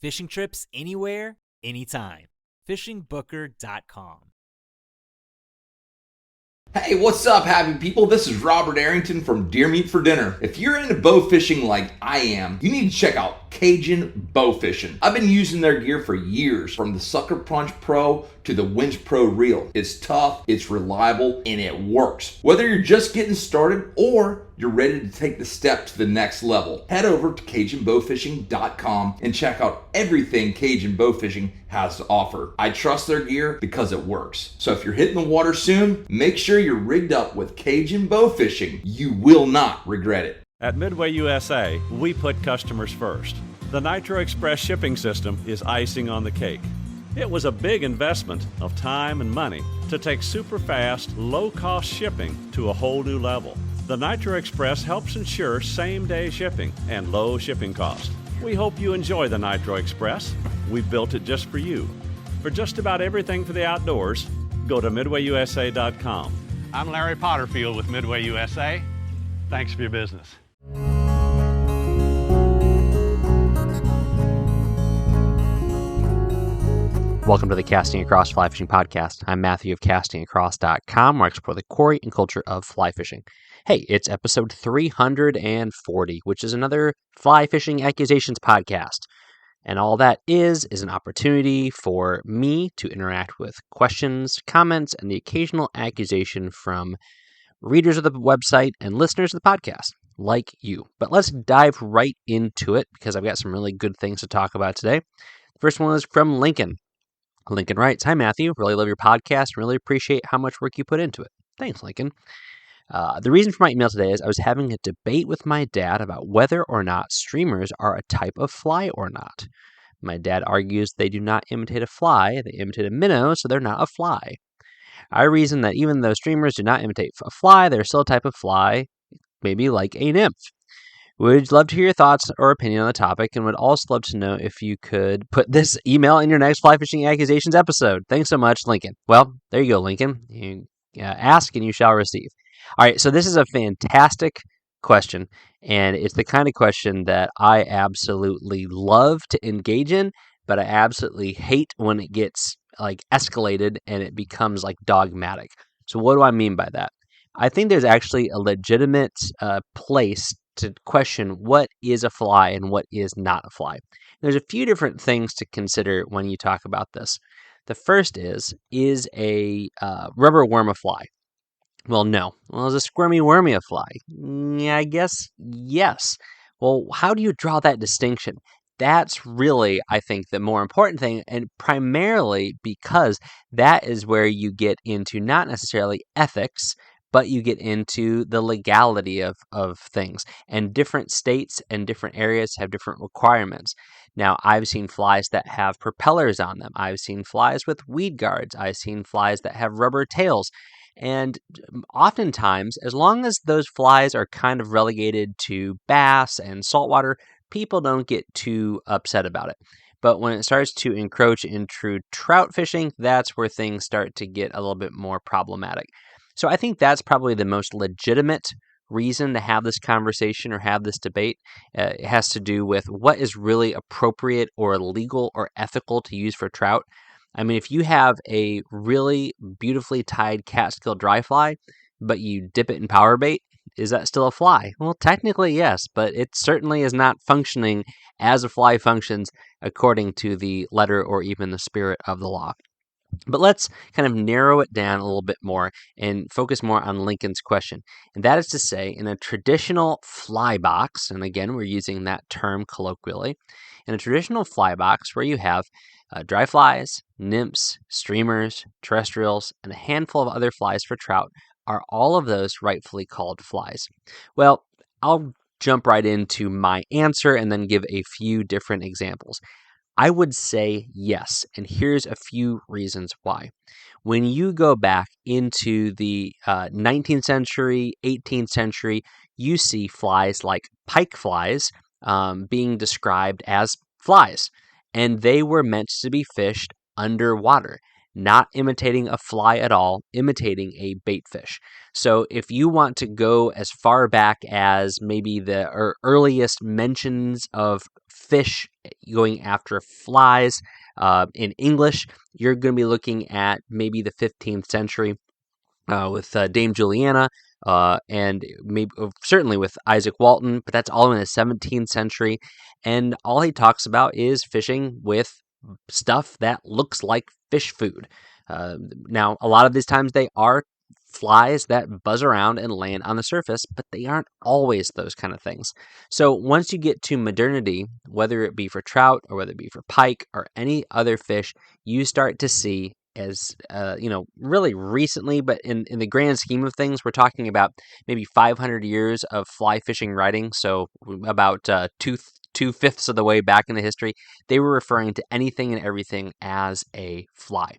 Fishing trips anywhere, anytime. FishingBooker.com. Hey, what's up, happy people? This is Robert Arrington from Deer Meat for Dinner. If you're into bow fishing like I am, you need to check out Cajun Bow Fishing. I've been using their gear for years, from the Sucker Punch Pro to the Winch Pro Reel. It's tough, it's reliable, and it works. Whether you're just getting started or you're ready to take the step to the next level, head over to CajunBowfishing.com and check out everything Cajun Bow Fishing has to offer. I trust their gear because it works. So if you're hitting the water soon, make sure you're rigged up with Cajun Bow Fishing. You will not regret it. At Midway USA, we put customers first. The Nitro Express shipping system is icing on the cake. It was a big investment of time and money to take super fast, low-cost shipping to a whole new level. The Nitro Express helps ensure same-day shipping and low shipping costs. We hope you enjoy the Nitro Express. We built it just for you. For just about everything for the outdoors, go to MidwayUSA.com. I'm Larry Potterfield with Midway USA. Thanks for your business. Welcome to the Casting Across Fly Fishing Podcast. I'm Matthew of CastingAcross.com, where I explore the quarry and culture of fly fishing. Hey, it's episode 340, which is another Fly Fishing Accusations podcast. And all that is an opportunity for me to interact with questions, comments, and the occasional accusation from readers of the website and listeners of the podcast, like you. But let's dive right into it, because I've got some really good things to talk about today. The first one is from Lincoln. Lincoln writes, "Hi, Matthew. Really love your podcast and really appreciate how much work you put into it." Thanks, Lincoln. The reason for my email today is I was having a debate with my dad about whether or not streamers are a type of fly or not. My dad argues they do not imitate a fly, they imitate a minnow, so they're not a fly. I reason that even though streamers do not imitate a fly, they're still a type of fly, maybe like a nymph. Would love to hear your thoughts or opinion on the topic, and would also love to know if you could put this email in your next Fly Fishing Accusations episode. Thanks so much, Lincoln. Well, there you go, Lincoln. You ask and you shall receive. All right, so this is a fantastic question, and it's the kind of question that I absolutely love to engage in, but I absolutely hate when it gets escalated and it becomes dogmatic. So what do I mean by that? I think there's actually a legitimate place to question what is a fly and what is not a fly. There's a few different things to consider when you talk about this. The first is a rubber worm a fly? Well, no. Well, is a squirmy wormy a fly? Yeah, I guess yes. Well, how do you draw that distinction? That's really, I think, the more important thing, and primarily because that is where you get into not necessarily ethics, but you get into the legality of things. And different states and different areas have different requirements. Now, I've seen flies that have propellers on them. I've seen flies with weed guards. I've seen flies that have rubber tails. And oftentimes, as long as those flies are kind of relegated to bass and saltwater, people don't get too upset about it. But when it starts to encroach into trout fishing, that's where things start to get a little bit more problematic. So I think that's probably the most legitimate reason to have this conversation or have this debate. It has to do with what is really appropriate or legal or ethical to use for trout. I mean, if you have a really beautifully tied catskill dry fly, but you dip it in power bait, is that still a fly? Well, technically, yes, but it certainly is not functioning as a fly functions according to the letter or even the spirit of the law. But let's kind of narrow it down a little bit more and focus more on Lincoln's question. And that is to say, in a traditional fly box, and again, we're using that term colloquially, in a traditional fly box where you have dry flies, nymphs, streamers, terrestrials, and a handful of other flies for trout, are all of those rightfully called flies? Well, I'll jump right into my answer and then give a few different examples. I would say yes, and here's a few reasons why. When you go back into the 19th century, 18th century, you see flies like pike flies being described as flies, and they were meant to be fished underwater. not imitating a fly at all, imitating a bait fish. So if you want to go as far back as maybe the earliest mentions of fish going after flies in English, you're going to be looking at maybe the 15th century with Dame Juliana, and maybe certainly with Isaac Walton, but that's all in the 17th century. And all he talks about is fishing with stuff that looks like fish food. Now, a lot of these times they are flies that buzz around and land on the surface, but they aren't always those kind of things. So once you get to modernity, whether it be for trout or whether it be for pike or any other fish, you start to see as really recently, but in the grand scheme of things, we're talking about maybe 500 years of fly fishing writing. So about two-fifths of the way back in the history, they were referring to anything and everything as a fly.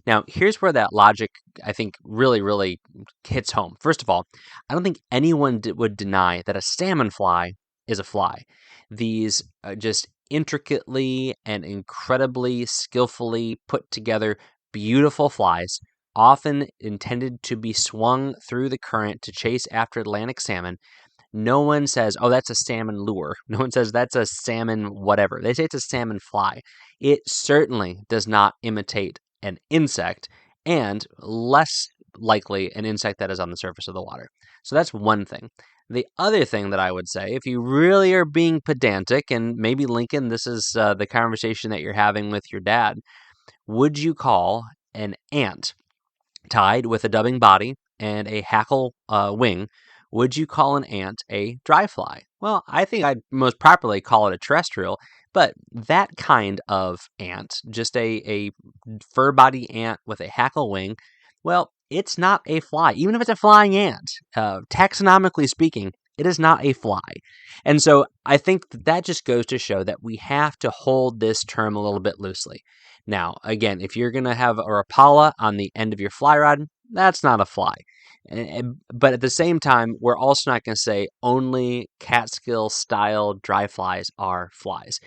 Now, here's where that logic, I think, really, really hits home. First of all, I don't think anyone would deny that a salmon fly is a fly. These just intricately and incredibly skillfully put together beautiful flies, often intended to be swung through the current to chase after Atlantic salmon. No one says, oh, that's a salmon lure. No one says that's a salmon whatever. They say it's a salmon fly. It certainly does not imitate an insect, and less likely an insect that is on the surface of the water. So that's one thing. The other thing that I would say, if you really are being pedantic, and maybe Lincoln, this is the conversation that you're having with your dad, would you call an ant tied with a dubbing body and a hackle wing, would you call an ant a dry fly? Well, I think I'd most properly call it a terrestrial, but that kind of ant, just a fur body ant with a hackle wing, well, it's not a fly. Even if it's a flying ant, taxonomically speaking, it is not a fly. And so I think that just goes to show that we have to hold this term a little bit loosely. Now, again, if you're going to have a rapala on the end of your fly rod, that's not a fly. But at the same time, we're also not going to say only Catskill style dry flies are flies.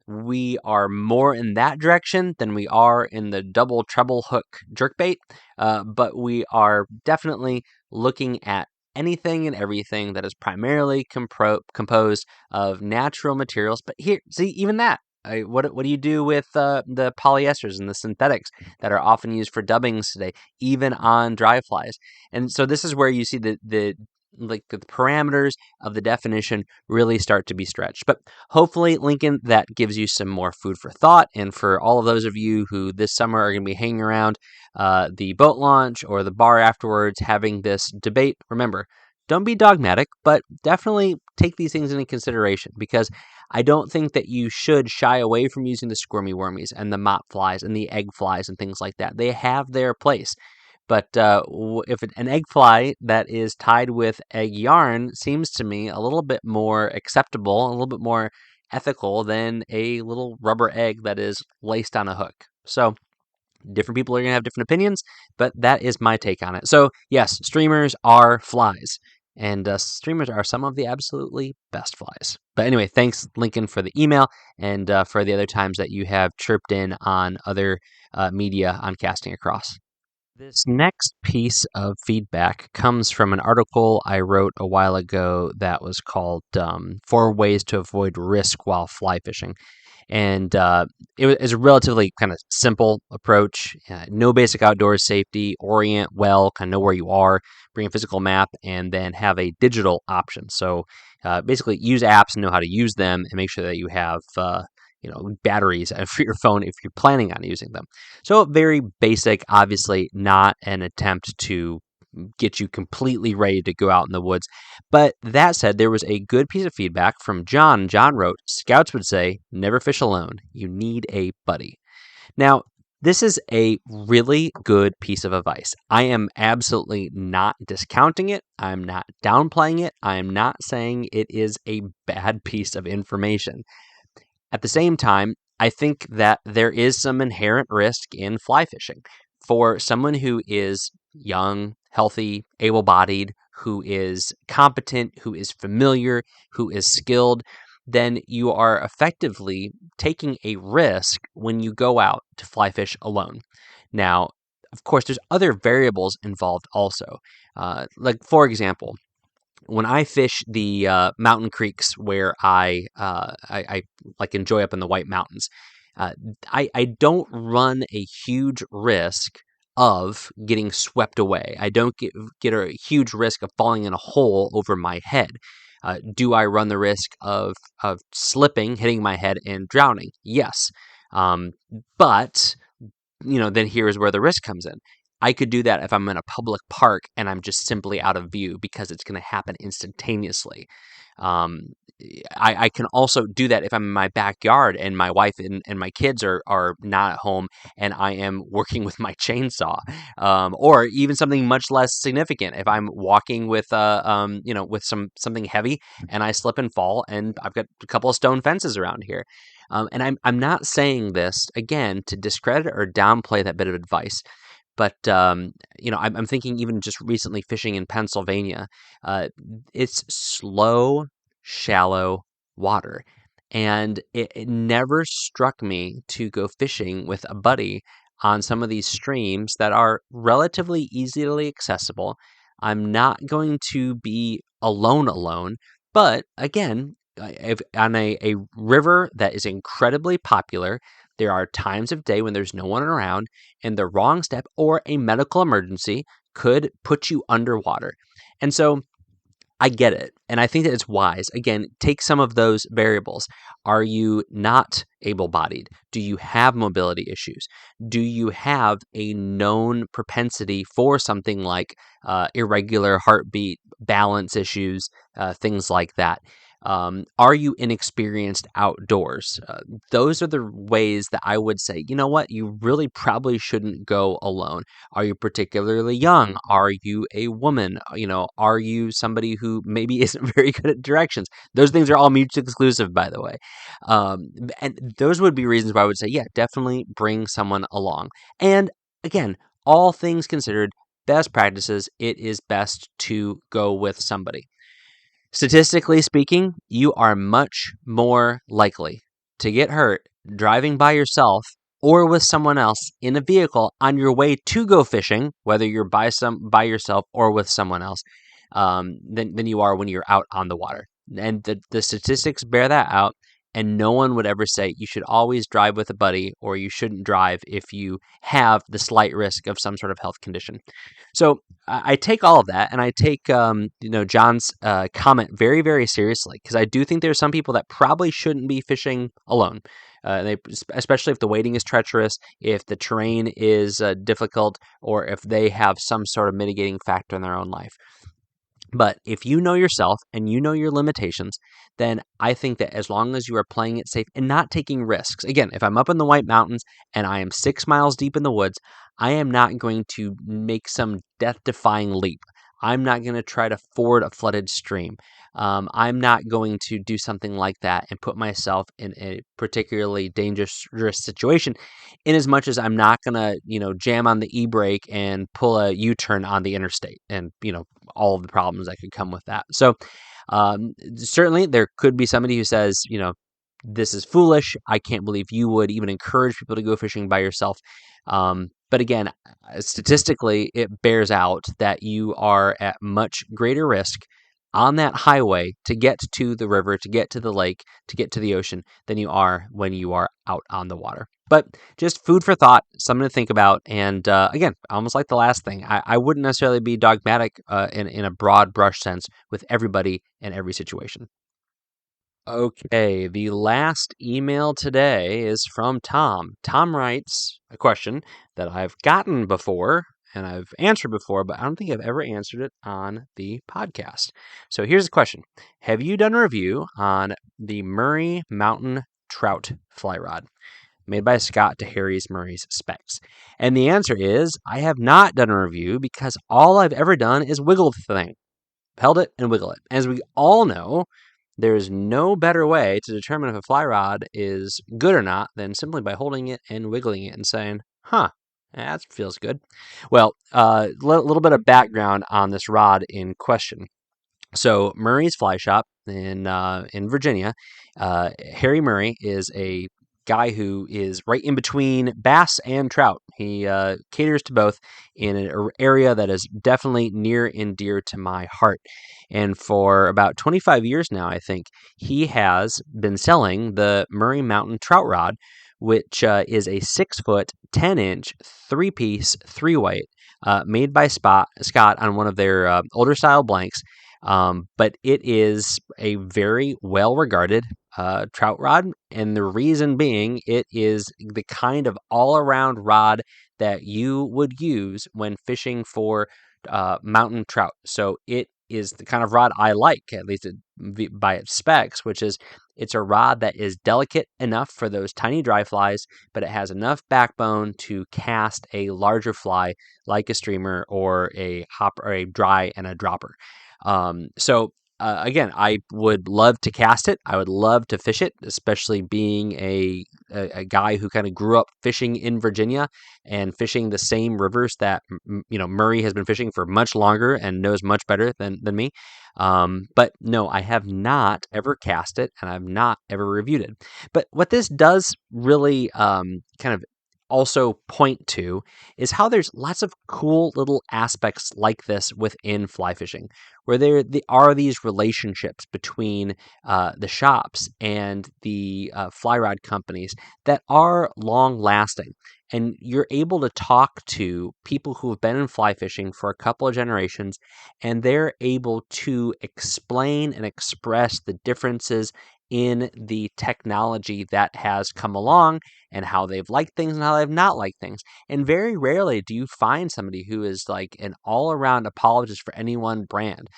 We are more in that direction than we are in the double treble hook jerkbait, but we are definitely looking at anything and everything that is primarily composed of natural materials. But here, see, even that. What do you do with the polyesters and the synthetics that are often used for dubbings today, even on dry flies? And so this is where you see the parameters of the definition really start to be stretched. But hopefully, Lincoln, that gives you some more food for thought. And for all of those of you who this summer are going to be hanging around the boat launch or the bar afterwards having this debate, remember, don't be dogmatic, but definitely take these things into consideration, because I don't think that you should shy away from using the squirmy wormies and the mop flies and the egg flies and things like that. They have their place. But if an egg fly that is tied with egg yarn seems to me a little bit more acceptable, a little bit more ethical than a little rubber egg that is laced on a hook. So different people are going to have different opinions, but that is my take on it. So yes, streamers are flies, and streamers are some of the absolutely best flies. But anyway, thanks, Lincoln, for the email and for the other times that you have chirped in on other media on Casting Across. This next piece of feedback comes from an article I wrote a while ago that was called 4 Ways to Avoid Risk While Fly Fishing. And it was a relatively kind of simple approach. No basic outdoors safety, orient well, kind of know where you are, bring a physical map, and then have a digital option. So basically use apps and know how to use them, and make sure that you have batteries for your phone if you're planning on using them. So very basic, obviously not an attempt to get you completely ready to go out in the woods. But that said, there was a good piece of feedback from John. John wrote, "Scouts would say, never fish alone. You need a buddy." Now, this is a really good piece of advice. I am absolutely not discounting it. I'm not downplaying it. I am not saying it is a bad piece of information. At the same time, I think that there is some inherent risk in fly fishing. For someone who is young, healthy, able-bodied, who is competent, who is familiar, who is skilled, then you are effectively taking a risk when you go out to fly fish alone. Now, of course, there's other variables involved also. Like, for example, when I fish the mountain creeks where I like enjoy up in the White Mountains, uh, I don't run a huge risk of getting swept away. I don't get a huge risk of falling in a hole over my head. Do I run the risk of slipping, hitting my head, and drowning? Yes. But then here's where the risk comes in. I could do that if I'm in a public park and I'm just simply out of view because it's going to happen instantaneously. Um, I can also do that if I'm in my backyard and my wife and my kids are not at home and I am working with my chainsaw, or even something much less significant. If I'm walking with with something heavy and I slip and fall, and I've got a couple of stone fences around here. And I'm not saying this again to discredit or downplay that bit of advice. But I'm thinking even just recently fishing in Pennsylvania, it's slow, shallow water, and it never struck me to go fishing with a buddy on some of these streams that are relatively easily accessible. I'm not going to be alone, but again, if on a river that is incredibly popular, there are times of day when there's no one around, and the wrong step or a medical emergency could put you underwater. And so I get it. And I think that it's wise. Again, take some of those variables. Are you not able-bodied? Do you have mobility issues? Do you have a known propensity for something like irregular heartbeat, balance issues, things like that? Are you inexperienced outdoors? Those are the ways that I would say, you know what, you really probably shouldn't go alone. Are you particularly young? Are you a woman? Are you somebody who maybe isn't very good at directions? Those things are all mutually exclusive, by the way. And those would be reasons why I would say, yeah, definitely bring someone along. And again, all things considered, best practices, it is best to go with somebody. Statistically speaking, you are much more likely to get hurt driving by yourself or with someone else in a vehicle on your way to go fishing, whether you're by yourself or with someone else, than you are when you're out on the water. And the statistics bear that out. And no one would ever say you should always drive with a buddy or you shouldn't drive if you have the slight risk of some sort of health condition. So I take all of that, and I take John's comment very, very seriously, because I do think there are some people that probably shouldn't be fishing alone. Especially if the wading is treacherous, if the terrain is difficult, or if they have some sort of mitigating factor in their own life. But if you know yourself and you know your limitations, then I think that as long as you are playing it safe and not taking risks, again, if I'm up in the White Mountains and I am 6 miles deep in the woods, I am not going to make some death-defying leap. I'm not going to try to ford a flooded stream. I'm not going to do something like that and put myself in a particularly dangerous situation, in as much as I'm not going to, jam on the e-brake and pull a U-turn on the interstate and, all of the problems that could come with that. So certainly there could be somebody who says, this is foolish. I can't believe you would even encourage people to go fishing by yourself. But again, statistically, it bears out that you are at much greater risk on that highway to get to the river, to get to the lake, to get to the ocean than you are when you are out on the water. But just food for thought, something to think about. And again, almost like the last thing, I wouldn't necessarily be dogmatic in a broad brush sense with everybody in every situation. Okay, the last email today is from Tom. Tom writes a question that I've gotten before and I've answered before, but I don't think I've ever answered it on the podcast. So here's the question. Have you done a review on the Murray Mountain Trout Fly Rod made by Scott to Harry's Murray's Specs? And the answer is I have not done a review because all I've ever done is wiggle the thing. Held it and wiggle it. As we all know, there is no better way to determine if a fly rod is good or not than simply by holding it and wiggling it and saying, that feels good. Well, a little bit of background on this rod in question. So Murray's Fly Shop in Virginia, Harry Murray is a guy who is right in between bass and trout. He caters to both in an area that is definitely near and dear to my heart. And for about 25 years now, I think, he has been selling the Murray Mountain Trout Rod, which is a 6-foot, 10-inch, 3-piece, 3-weight, made by Scott on one of their older style blanks. But it is a very well-regarded trout rod, and the reason being, it is the kind of all-around rod that you would use when fishing for mountain trout. So it is the kind of rod I like, at least by its specs, which is it's a rod that is delicate enough for those tiny dry flies, but it has enough backbone to cast a larger fly like a streamer or a hopper, or a dry and a dropper. Again, I would love to cast it. I would love to fish it, especially being a guy who kind of grew up fishing in Virginia and fishing the same rivers that Murray has been fishing for much longer and knows much better than me. But no, I have not ever cast it, and I've not ever reviewed it. But what this does really kind of also point to is how there's lots of cool little aspects like this within fly fishing, where there are these relationships between the shops and the fly rod companies that are long lasting. And you're able to talk to people who have been in fly fishing for a couple of generations, and they're able to explain and express the differences in the technology that has come along and how they've liked things and how they've not liked things. And very rarely do you find somebody who is like an all-around apologist for any one brand.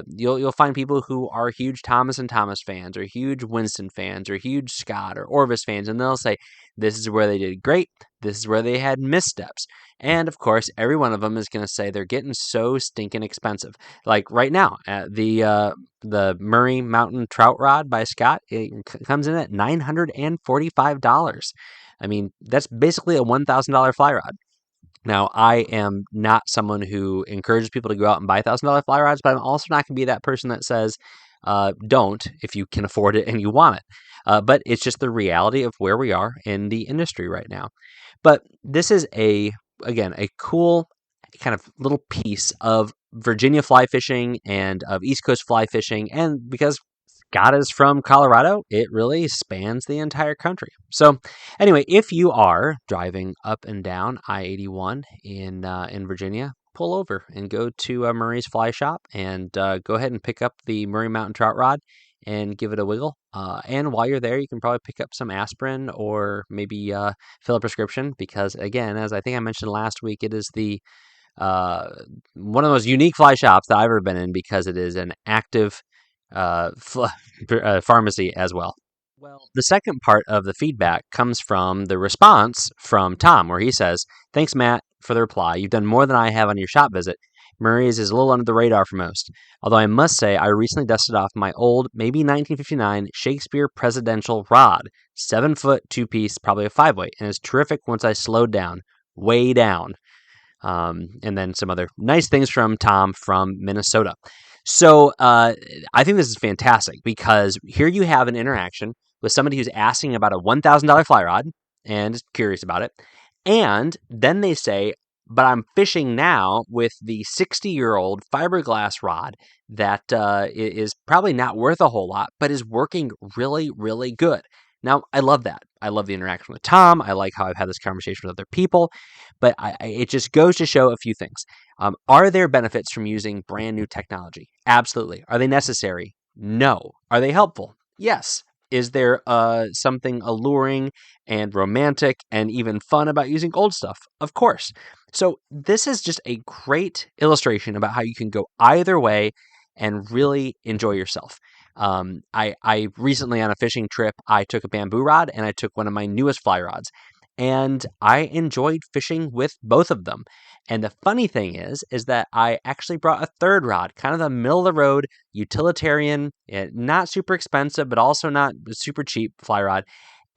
You'll find people who are huge Thomas & Thomas fans, or huge Winston fans, or huge Scott or Orvis fans, and they'll say, this is where they did great, this is where they had missteps. And of course, every one of them is going to say they're getting so stinking expensive. Like right now, the Murray Mountain Trout Rod by Scott, it comes in at $945. I mean, that's basically a $1,000 fly rod. Now, I am not someone who encourages people to go out and buy $1,000 fly rods, but I'm also not going to be that person that says, don't, if you can afford it and you want it. But it's just the reality of where we are in the industry right now. But this is again, a cool kind of little piece of Virginia fly fishing and of East Coast fly fishing. And because Scott is from Colorado, it really spans the entire country. So anyway, if you are driving up and down I-81 in Virginia, pull over and go to Murray's Fly Shop and go ahead and pick up the Murray Mountain Trout Rod and give it a wiggle. And while you're there, you can probably pick up some aspirin or maybe fill a prescription, because again, as I think I mentioned last week, it is one of the most unique fly shops that I've ever been in, because it is an active pharmacy as well. Well, the second part of the feedback comes from the response from Tom, where he says, "Thanks, Matt, for the reply. You've done more than I have on your shop visit. Murray's is a little under the radar for most. Although I must say, I recently dusted off my old, maybe 1959 Shakespeare Presidential rod, 7-foot, 2-piece, probably a 5-weight, and it's terrific once I slowed down, way down." And then some other nice things from Tom from Minnesota. So I think this is fantastic, because here you have an interaction with somebody who's asking about a $1,000 fly rod and is curious about it. And then they say, but I'm fishing now with the 60-year-old fiberglass rod that is probably not worth a whole lot, but is working really, really good. Now, I love that. I love the interaction with Tom. I like how I've had this conversation with other people, but it just goes to show a few things. Are there benefits from using brand new technology? Absolutely. Are they necessary? No. Are they helpful? Yes. Is there something alluring and romantic and even fun about using old stuff? Of course. So this is just a great illustration about how you can go either way and really enjoy yourself. I recently, on a fishing trip, I took a bamboo rod and I took one of my newest fly rods, and I enjoyed fishing with both of them. And the funny thing is that I actually brought a third rod, kind of the middle of the road, utilitarian, not super expensive, but also not super cheap fly rod.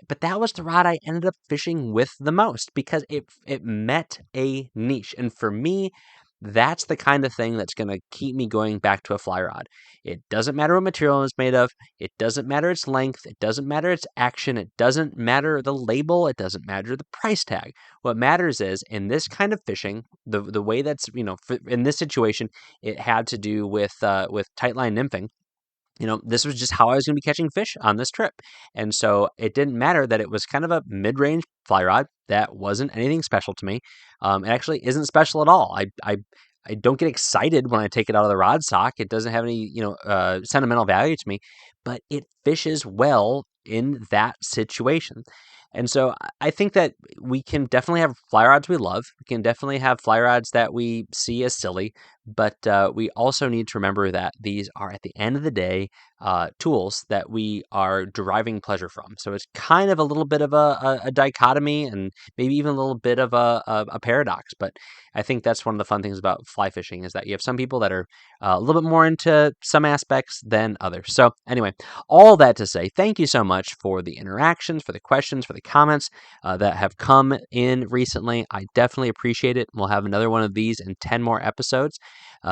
But that was the rod I ended up fishing with the most, because it met a niche. And for me, that's the kind of thing that's going to keep me going back to a fly rod. It doesn't matter what material it's made of. It doesn't matter its length. It doesn't matter its action. It doesn't matter the label. It doesn't matter the price tag. What matters is in this kind of fishing, the way that's, in this situation, it had to do with tightline nymphing. This was just how I was going to be catching fish on this trip. And so it didn't matter that it was kind of a mid-range fly rod. That wasn't anything special to me. It actually isn't special at all. I don't get excited when I take it out of the rod sock. It doesn't have any, sentimental value to me, but it fishes well in that situation. And so I think that we can definitely have fly rods we love. We can definitely have fly rods that we see as silly, but we also need to remember that these are, at the end of the day, tools that we are deriving pleasure from. So it's kind of a little bit of a dichotomy and maybe even a little bit of a paradox. But I think that's one of the fun things about fly fishing is that you have some people that are a little bit more into some aspects than others. So anyway, all that to say, thank you so much for the interactions, for the questions, for the comments that have come in recently. I definitely appreciate it. We'll have another one of these in 10 more episodes.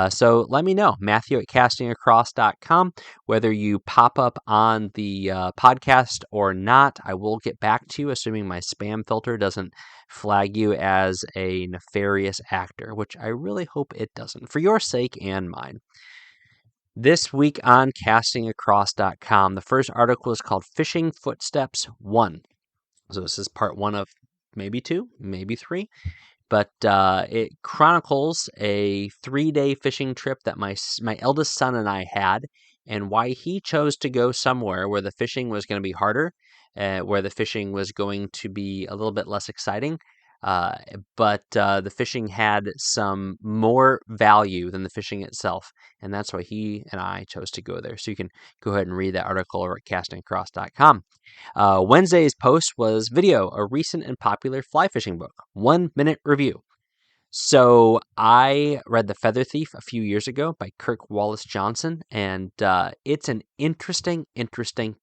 So let me know, Matthew@castingacross.com, whether you pop up on the podcast or not. I will get back to you, assuming my spam filter doesn't flag you as a nefarious actor, which I really hope it doesn't, for your sake and mine. This week on castingacross.com, the first article is called Fishing Footsteps 1. So this is part 1 of maybe 2, maybe 3. But it chronicles a 3-day fishing trip that my eldest son and I had, and why he chose to go somewhere where the fishing was going to be harder, where the fishing was going to be a little bit less exciting, but the fishing had some more value than the fishing itself, and that's why he and I chose to go there. So you can go ahead and read that article over at castingacross.com. Wednesday's post was video, a recent and popular fly fishing book, 1-minute review. So I read The Feather Thief a few years ago by Kirk Wallace Johnson, and it's an interesting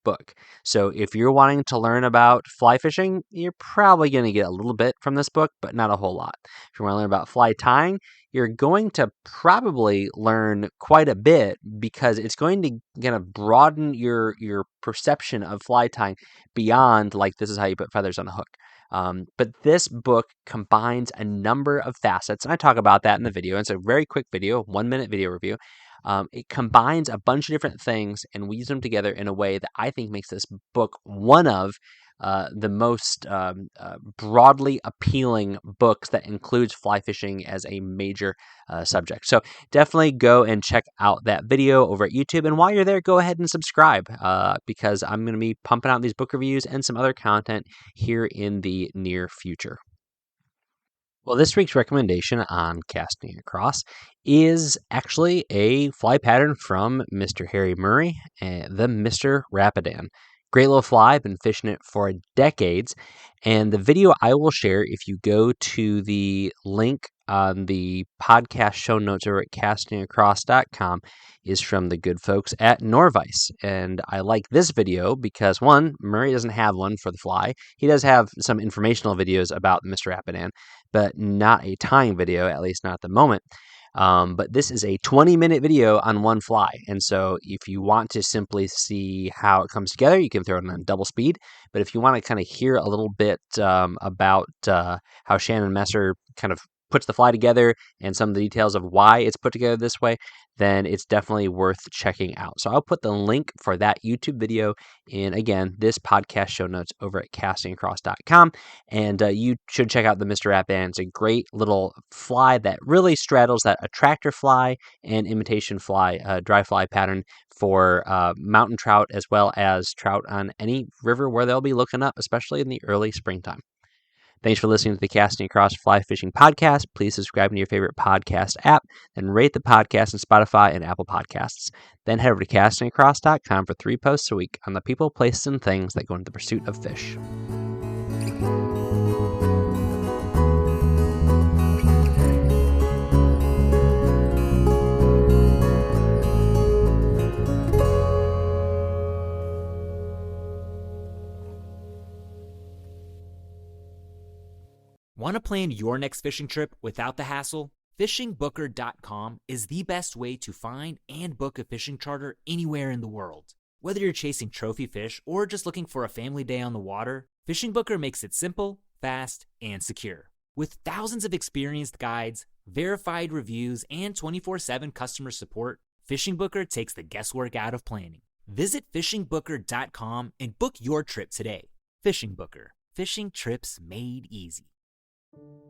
book. So if you're wanting to learn about fly fishing, you're probably going to get a little bit from this book, but not a whole lot. If you want to learn about fly tying, you're going to probably learn quite a bit, because it's going to broaden your perception of fly tying beyond, like, this is how you put feathers on a hook. But this book combines a number of facets, and I talk about that in the video. It's a very quick video, 1-minute video review. It combines a bunch of different things and weaves them together in a way that I think makes this book one of the most broadly appealing books that includes fly fishing as a major subject. So definitely go and check out that video over at YouTube. And while you're there, go ahead and subscribe, because I'm going to be pumping out these book reviews and some other content here in the near future. Well, this week's recommendation on Casting Across is actually a fly pattern from Mr. Harry Murray, the Mr. Rapidan. Great little fly, I've been fishing it for decades, and the video I will share, if you go to the link on the podcast show notes over at castingacross.com, is from the good folks at Norvice. And I like this video because, one, Murray doesn't have one for the fly. He does have some informational videos about Mr. Rapidan, but not a tying video, at least not at the moment. But this is a 20-minute video on one fly. And so if you want to simply see how it comes together, you can throw it on double speed. But if you want to kind of hear a little bit about how Shannon Messer kind of puts the fly together and some of the details of why it's put together this way, then it's definitely worth checking out. So I'll put the link for that YouTube video in, again, this podcast show notes over at castingacross.com. And you should check out the Mr. Rapidan. It's a great little fly that really straddles that attractor fly and imitation fly, dry fly pattern for mountain trout, as well as trout on any river where they'll be looking up, especially in the early springtime. Thanks for listening to the Casting Across Fly Fishing Podcast. Please subscribe to your favorite podcast app, then rate the podcast on Spotify and Apple Podcasts. Then head over to castingacross.com for 3 posts a week on the people, places, and things that go into the pursuit of fish. Want to plan your next fishing trip without the hassle? FishingBooker.com is the best way to find and book a fishing charter anywhere in the world. Whether you're chasing trophy fish or just looking for a family day on the water, Fishing Booker makes it simple, fast, and secure. With thousands of experienced guides, verified reviews, and 24/7 customer support, Fishing Booker takes the guesswork out of planning. Visit FishingBooker.com and book your trip today. Fishing Booker. Fishing trips made easy.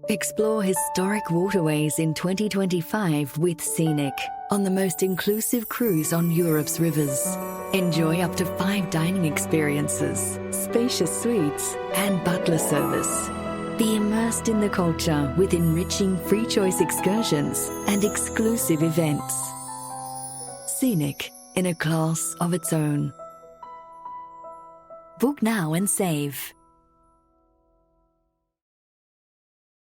Explore historic waterways in 2025 with Scenic on the most inclusive cruise on Europe's rivers. Enjoy up to 5 dining experiences, spacious suites, and butler service. Be immersed in the culture with enriching free choice excursions and exclusive events. Scenic, in a class of its own. Book now and save.